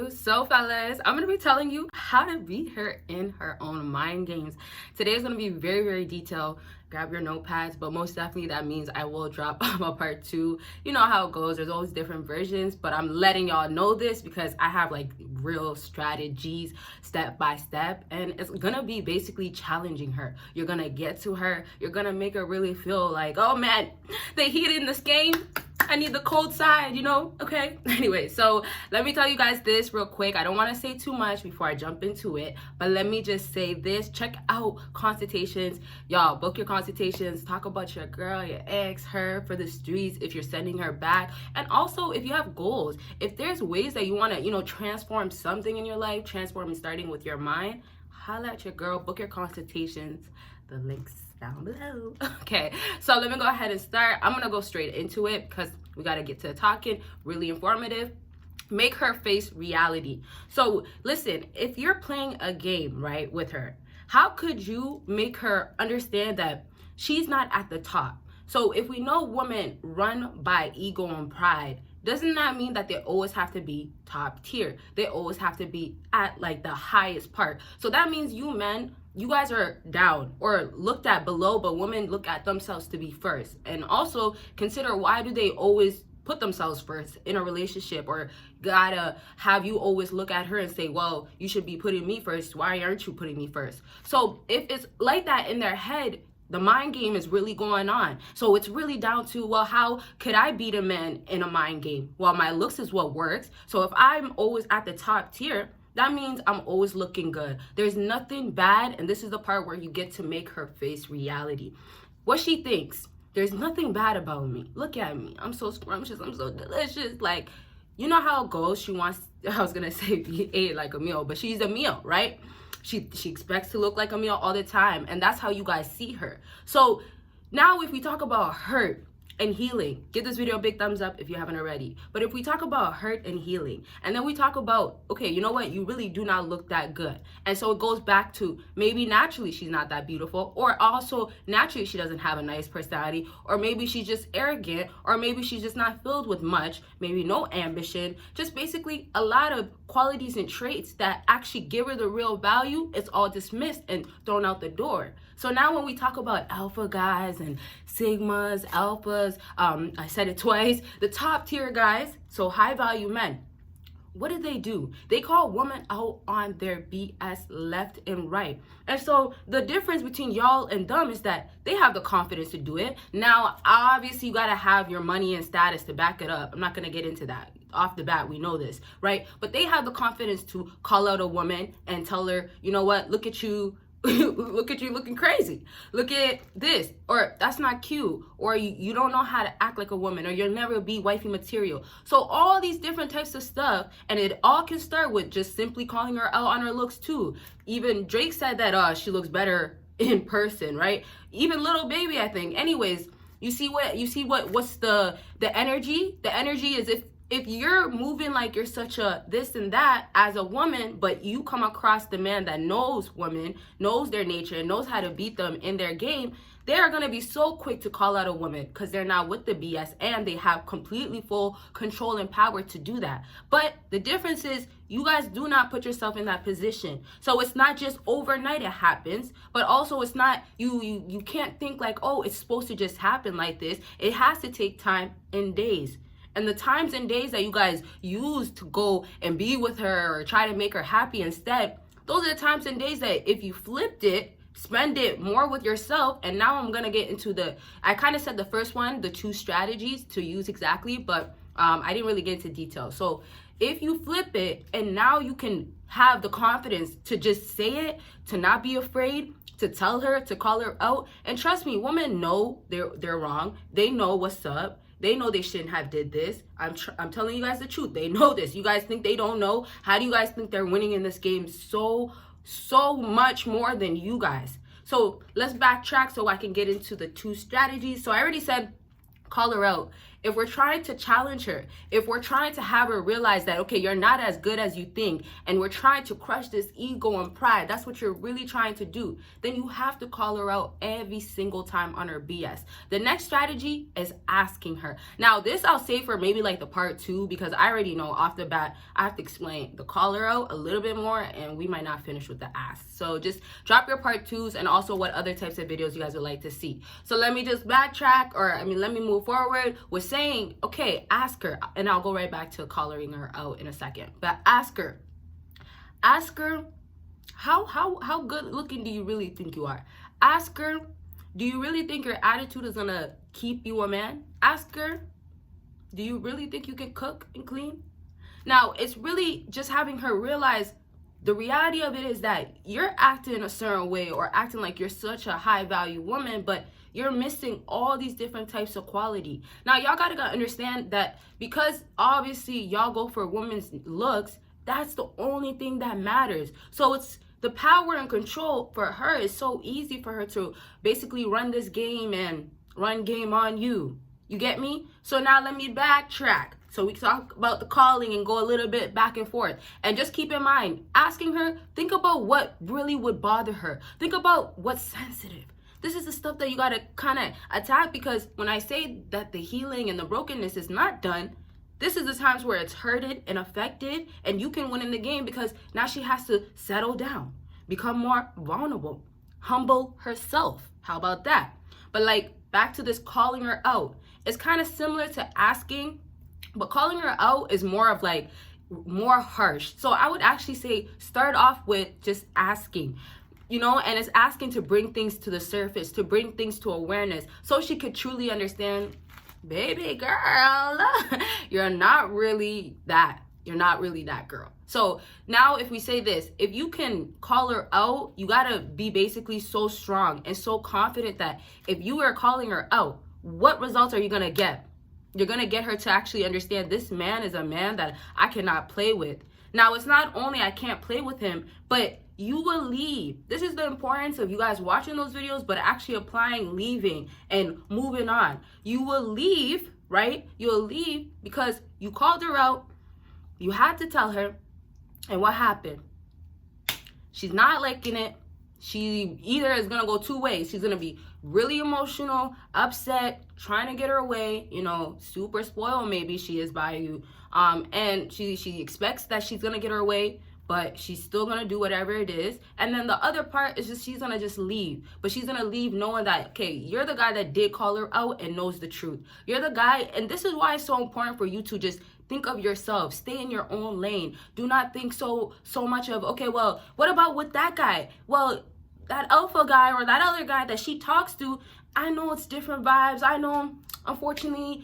you. So fellas, I'm going to be telling you how to beat her in her own mind games. Today is going to be very, very detailed. Grab your notepads, but most definitely that means I will drop a part 2. You know how it goes. There's always different versions, but I'm letting y'all know this because I have like real strategies step by step, and it's going to be basically challenging her. You're going to get to her. You're going to make her really feel like, oh man, the heat in this game. I need the cold side, you know? Okay. Anyway, so let me tell you guys this real quick. I don't want to say too much before I jump into it, but let me just say this. Check out consultations. Y'all, book your consultations. Talk about your girl, your ex, her for the streets if you're sending her back. And also, if you have goals, if there's ways that you want to, transform something in your life, transforming starting with your mind, holla at your girl, book your consultations. The links down below. Okay, so let me go ahead and start. I'm gonna go straight into it because we got to get to talking. Really informative. Make her face reality. So listen, if you're playing a game right with her, how could you make her understand that she's not at the top? So if we know women run by ego and pride, doesn't that mean that they always have to be top tier? They always have to be at like the highest part. So that means you men, you guys are down or looked at below, but women look at themselves to be first. And also consider, why do they always put themselves first in a relationship, or gotta have you always look at her and say, well, you should be putting me first. Why aren't you putting me first? So if it's like that in their head, the mind game is really going on. So it's really down to, well, how could I beat a man in a mind game? Well, my looks is what works. So if I'm always at the top tier, that means I'm always looking good. There's nothing bad, and this is the part where you get to make her face reality. What she thinks, there's nothing bad about me. Look at me. I'm so scrumptious. I'm so delicious. Like, you know how it goes. She wants, I was going to say be ate like a meal, but she's a meal, right? She expects to look like a meal all the time, and that's how you guys see her. So now if we talk about hurt and healing, give this video a big thumbs up if you haven't already. But if we talk about hurt and healing, and then we talk about, okay, you know what, you really do not look that good. And so it goes back to maybe naturally she's not that beautiful, or also naturally she doesn't have a nice personality, or maybe she's just arrogant, or maybe she's just not filled with much, maybe no ambition, just basically a lot of qualities and traits that actually give her the real value. It's all dismissed and thrown out the door. So now when we talk about alpha guys and sigmas, alphas, I said it twice, the top tier guys, so high value men, what do? They call women out on their BS left and right. And so the difference between y'all and them is that they have the confidence to do it. Now, obviously, you got to have your money and status to back it up. I'm not going to get into that. Off the bat, we know this, right? But they have the confidence to call out a woman and tell her, you know what, look at you. Look at you looking crazy. Look at this, or that's not cute, or you don't know how to act like a woman, or you'll never be wifey material. So all these different types of stuff, and it all can start with just simply calling her out on her looks too. Even Drake said that she looks better in person, right? Even Little Baby, I think. Anyways, what's the energy? The energy is if you're moving like you're such a this and that as a woman, but you come across the man that knows women, knows their nature, and knows how to beat them in their game, they are going to be so quick to call out a woman because they're not with the BS, and they have completely full control and power to do that. But the difference is you guys do not put yourself in that position. So it's not just overnight it happens, but also it's not, you can't think like, oh, it's supposed to just happen like this. It has to take time and days. And the times and days that you guys use to go and be with her or try to make her happy instead, those are the times and days that if you flipped it, spend it more with yourself. And now I'm going to get into I kind of said the first one, the 2 strategies to use exactly, but I didn't really get into detail. So if you flip it and now you can have the confidence to just say it, to not be afraid, to tell her, to call her out. And trust me, women know they're wrong. They know what's up. They know they shouldn't have did this. I'm telling you guys the truth. They know this. You guys think they don't know? How do you guys think they're winning in this game so much more than you guys? So let's backtrack so I can get into the 2 strategies. So I already said call her out. if we're trying to challenge her, if we're trying to have her realize that, okay, you're not as good as you think, and we're trying to crush this ego and pride, that's what you're really trying to do, then you have to call her out every single time on her BS. The next strategy is asking her. Now, this I'll save for maybe like the part 2, because I already know off the bat I have to explain the call her out a little bit more, and we might not finish with the ask. So just drop your part 2s and also what other types of videos you guys would like to see. So let me just backtrack, or let me move forward with saying, okay, ask her, and I'll go right back to calling her out in a second. But ask her, how good looking do you really think you are? Ask her, do you really think your attitude is gonna keep you a man? Ask her, do you really think you can cook and clean? Now, it's really just having her realize the reality of it is that you're acting a certain way, or acting like you're such a high value woman, but you're missing all these different types of quality. Now, y'all gotta understand that because obviously y'all go for women's looks, that's the only thing that matters. So it's the power and control for her is so easy for her to basically run this game and run game on you. You get me? So now let me backtrack. So we talk about the calling and go a little bit back and forth. And just keep in mind, asking her, think about what really would bother her. Think about what's sensitive. This is the stuff that you got to kind of attack, because when I say that the healing and the brokenness is not done, this is the times where it's hurted and affected, and you can win in the game, because now she has to settle down, become more vulnerable, humble herself. How about that? But like back to this calling her out, it's kind of similar to asking, but calling her out is more of like more harsh. So I would actually say start off with just asking. And it's asking to bring things to the surface, to bring things to awareness, so she could truly understand, baby girl, you're not really that. You're not really that girl. So now if we say this, if you can call her out, you gotta be basically so strong and so confident that if you are calling her out, what results are you gonna get? You're gonna get her to actually understand this man is a man that I cannot play with. Now, it's not only I can't play with him, but you will leave. This is the importance of you guys watching those videos, but actually applying leaving and moving on. You will leave, right? You'll leave because you called her out. You had to tell her. And what happened? She's not liking it. She either is going to go 2 ways. She's going to be really emotional, upset, trying to get her way, super spoiled maybe she is by you. And she expects that she's going to get her way, but she's still going to do whatever it is. And then the other part is just she's going to just leave. But she's going to leave knowing that, okay, you're the guy that did call her out and knows the truth. You're the guy, and this is why it's so important for you to just think of yourself. Stay in your own lane. Do not think so much of, okay, well, what about with that guy? Well, that alpha guy or that other guy that she talks to, I know it's different vibes. I know, unfortunately,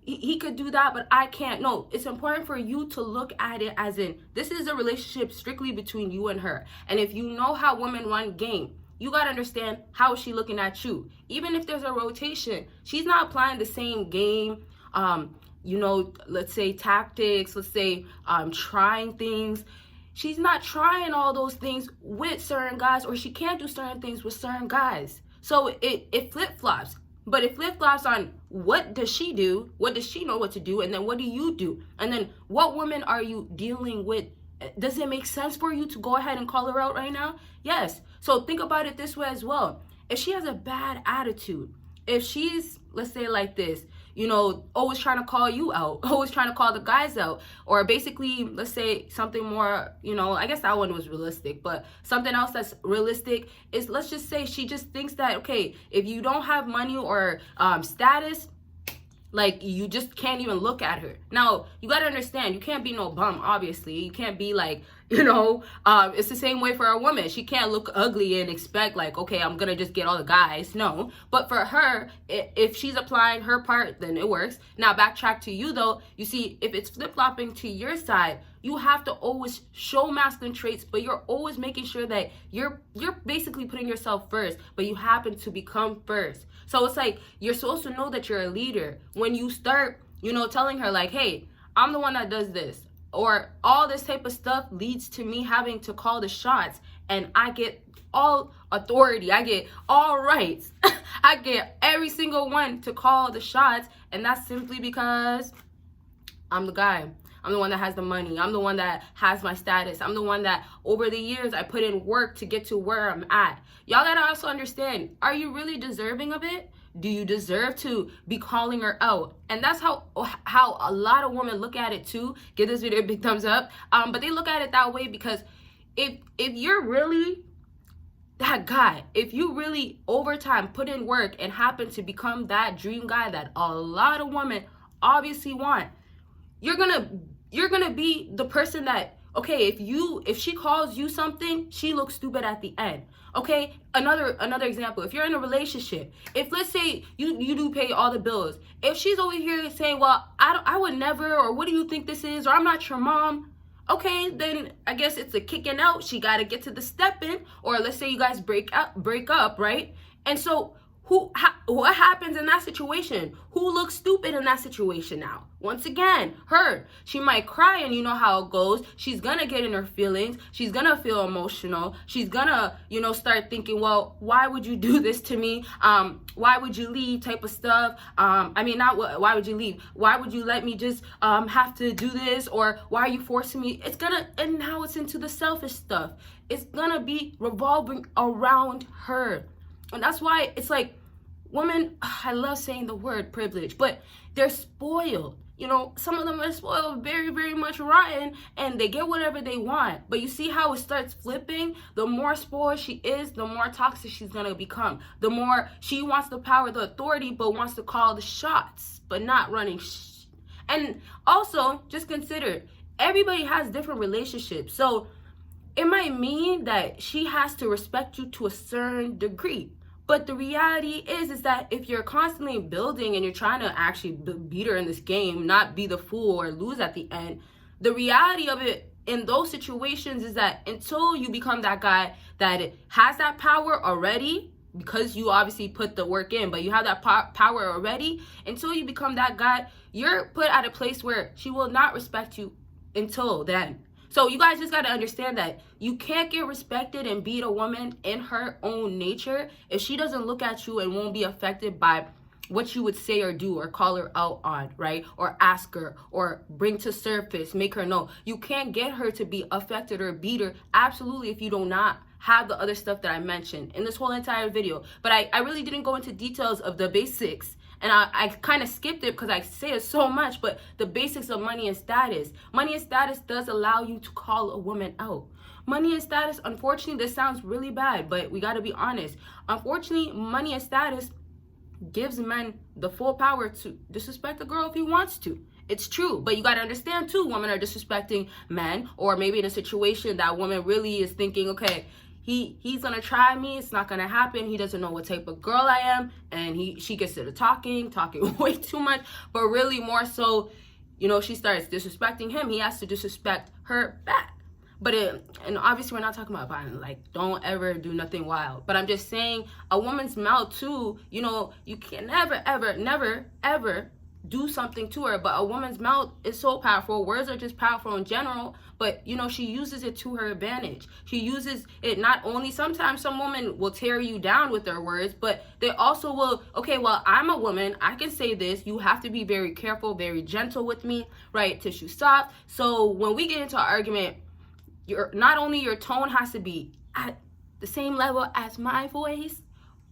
he could do that, but I can't. No, it's important for you to look at it as in, this is a relationship strictly between you and her. And if you know how women run game, you got to understand how is she looking at you. Even if there's a rotation, she's not applying the same game, let's say tactics, let's say trying things. She's not trying all those things with certain guys, or she can't do certain things with certain guys. So it flip-flops. But it flip-flops on what does she do, what does she know what to do, and then what do you do? And then what woman are you dealing with? Does it make sense for you to go ahead and call her out right now? Yes. So think about it this way as well. If she has a bad attitude, if she's, let's say like this, always trying to call you out, always trying to call the guys out, or basically, let's say something more, I guess that one was realistic, but something else that's realistic is, let's just say she just thinks that, okay, if you don't have money or status, like, you just can't even look at her. Now, you got to understand, you can't be no bum, obviously. You can't be like, it's the same way for a woman. She can't look ugly and expect like, okay, I'm going to just get all the guys. No. But for her, if she's applying her part, then it works. Now, backtrack to you, though. You see, if it's flip-flopping to your side, you have to always show masculine traits, but you're always making sure that you're basically putting yourself first, but you happen to become first. So it's like, you're supposed to know that you're a leader. When you start, telling her like, hey, I'm the one that does this, or all this type of stuff leads to me having to call the shots, and I get all authority, I get all rights. I get every single one to call the shots, and that's simply because I'm the guy. I'm the one that has the money. I'm the one that has my status. I'm the one that over the years I put in work to get to where I'm at. Y'all gotta also understand, are you really deserving of it? Do you deserve to be calling her out? And that's how a lot of women look at it too. Give this video a big thumbs up. But they look at it that way because if you're really that guy, if you really over time put in work and happen to become that dream guy that a lot of women obviously want, you're gonna be the person that, okay, if she calls you something, she looks stupid at the end. Okay, another example, if you're in a relationship, if let's say you do pay all the bills, if she's over here saying, well, I would never, or what do you think this is, or I'm not your mom, okay, then I guess it's a kicking out. She got to get to the stepping, or let's say you guys break up, right? And so what happens in that situation? Who looks stupid in that situation now? Once again, her. She might cry, and you know how it goes. She's gonna get in her feelings. She's gonna feel emotional. She's gonna, start thinking, well, why would you do this to me? Why would you leave type of stuff? Why would you leave? Why would you let me just have to do this? Or why are you forcing me? And now it's into the selfish stuff. It's gonna be revolving around her. And that's why it's like women, I love saying the word privilege, but they're spoiled. Some of them are spoiled very, very much rotten, and they get whatever they want. But you see how it starts flipping? The more spoiled she is, the more toxic she's going to become. The more she wants the power, the authority, but wants to call the shots, but not running. And also, just consider, everybody has different relationships. So it might mean that she has to respect you to a certain degree. But the reality is that if you're constantly building and you're trying to actually beat her in this game, not be the fool or lose at the end, the reality of it in those situations is that until you become that guy that has that power already, because you obviously put the work in, but you have that power already, until you become that guy, you're put at a place where she will not respect you until then. So you guys just got to understand that you can't get respected and beat a woman in her own nature if she doesn't look at you and won't be affected by what you would say or do or call her out on, right? Or ask her or bring to surface, make her know. You can't get her to be affected or beat her, absolutely, if you do not have the other stuff that I mentioned in this whole entire video. But I really didn't go into details of the basics. And I kind of skipped it because I say it so much, but the basics of money and status. Money and status does allow you to call a woman out. Money and status, unfortunately, this sounds really bad, but we got to be honest. Unfortunately, money and status gives men the full power to disrespect a girl if he wants to. It's true, but you got to understand too, women are disrespecting men, or maybe in a situation that woman really is thinking, okay, he's gonna try me, it's not gonna happen, he doesn't know what type of girl I am, and she gets to the talking way too much, but really more so, she starts disrespecting him, he has to disrespect her back. And obviously we're not talking about violence, like don't ever do nothing wild, but I'm just saying a woman's mouth too, you can never do something to her, but a woman's mouth is so powerful. Words are just powerful in general, but she uses it to her advantage. She uses it not only, sometimes some women will tear you down with their words, but they also will, okay, well, I'm a woman, I can say this, you have to be very careful, very gentle with me, right? Tissue soft. So when we get into an argument, not only your tone has to be at the same level as my voice,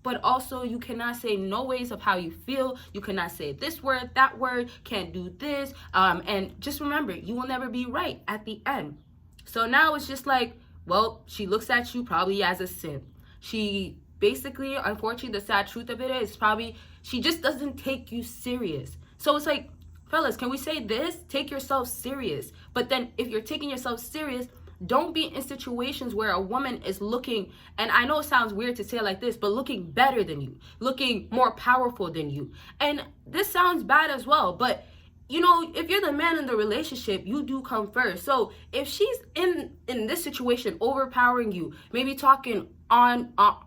but also you cannot say no ways of how you feel. You cannot say this word, that word, can't do this. And just remember, you will never be right at the end. So now it's just like, well, she looks at you probably as a simp. She basically, unfortunately, the sad truth of it is probably she just doesn't take you serious. So it's like, fellas, can we say this? Take yourself serious. But then if you're taking yourself serious, don't be in situations where a woman is looking, and I know it sounds weird to say it like this, but looking better than you, looking more powerful than you. And this sounds bad as well, but if you're the man in the relationship, you do come first. So if she's in this situation overpowering you, maybe talking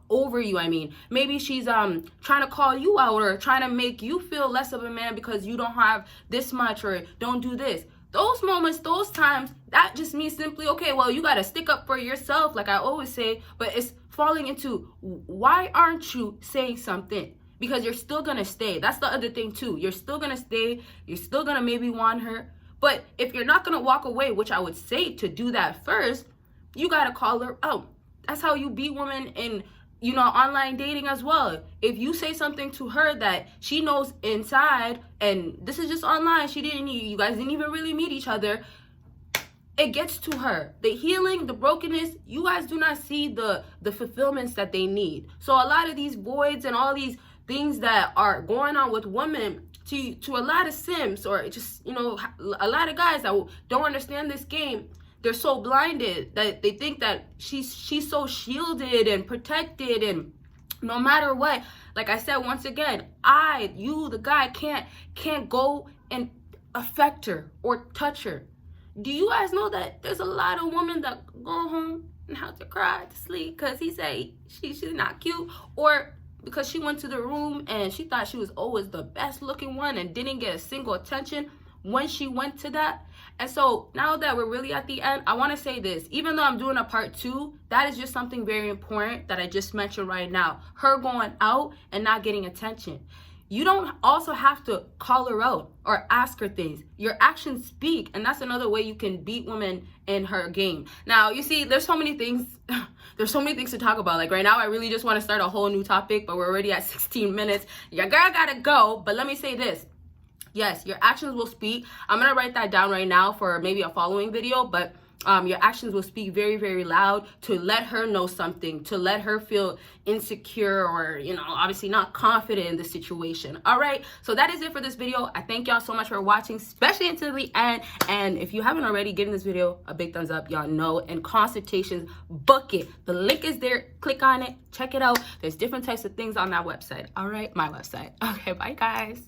over you, maybe she's trying to call you out or trying to make you feel less of a man because you don't have this much or don't do this. those moments, those times, that just means simply, okay, well, you got to stick up for yourself, like I always say, but it's falling into, why aren't you saying something? Because you're still going to stay. That's the other thing too. You're still going to stay. You're still going to maybe want her. But if you're not going to walk away, which I would say to do that first, you got to call her out. That's how you beat women in, you know, online dating as well. If you say something to her that she knows inside, and this is just online, you guys didn't even really meet each other, it gets to her. The healing, the brokenness, you guys do not see the fulfillments that they need. So a lot of these voids and all these things that are going on with women, to a lot of sims, or just, you know, a lot of guys that don't understand this game, they're so blinded that they think that she's so shielded and protected, and no matter what, like I said, once again, you, the guy, can't go and affect her or touch her. Do you guys know that there's a lot of women that go home and have to cry to sleep because he say she's not cute, or because she went to the room and she thought she was always the best looking one and didn't get a single attention when she went to that? And so now that we're really at the end, I want to say this. Even though I'm doing a part 2, that is just something very important that I just mentioned right now. Her going out and not getting attention. You don't also have to call her out or ask her things. Your actions speak, and that's another way you can beat women in her game. Now, you see, there's so many things. There's so many things to talk about. Like right now, I really just want to start a whole new topic, but we're already at 16 minutes. Your girl gotta go, but let me say this. Yes, your actions will speak. I'm gonna write that down right now for maybe a following video, but your actions will speak very, very loud to let her know something, to let her feel insecure or, you know, obviously not confident in the situation. All right, so that is it for this video. I thank y'all so much for watching, especially until the end. And if you haven't already, given this video a big thumbs up. Y'all know, and consultations, book it. The link is there. Click on it, check it out. There's different types of things on that website. All right, my website. Okay, bye guys.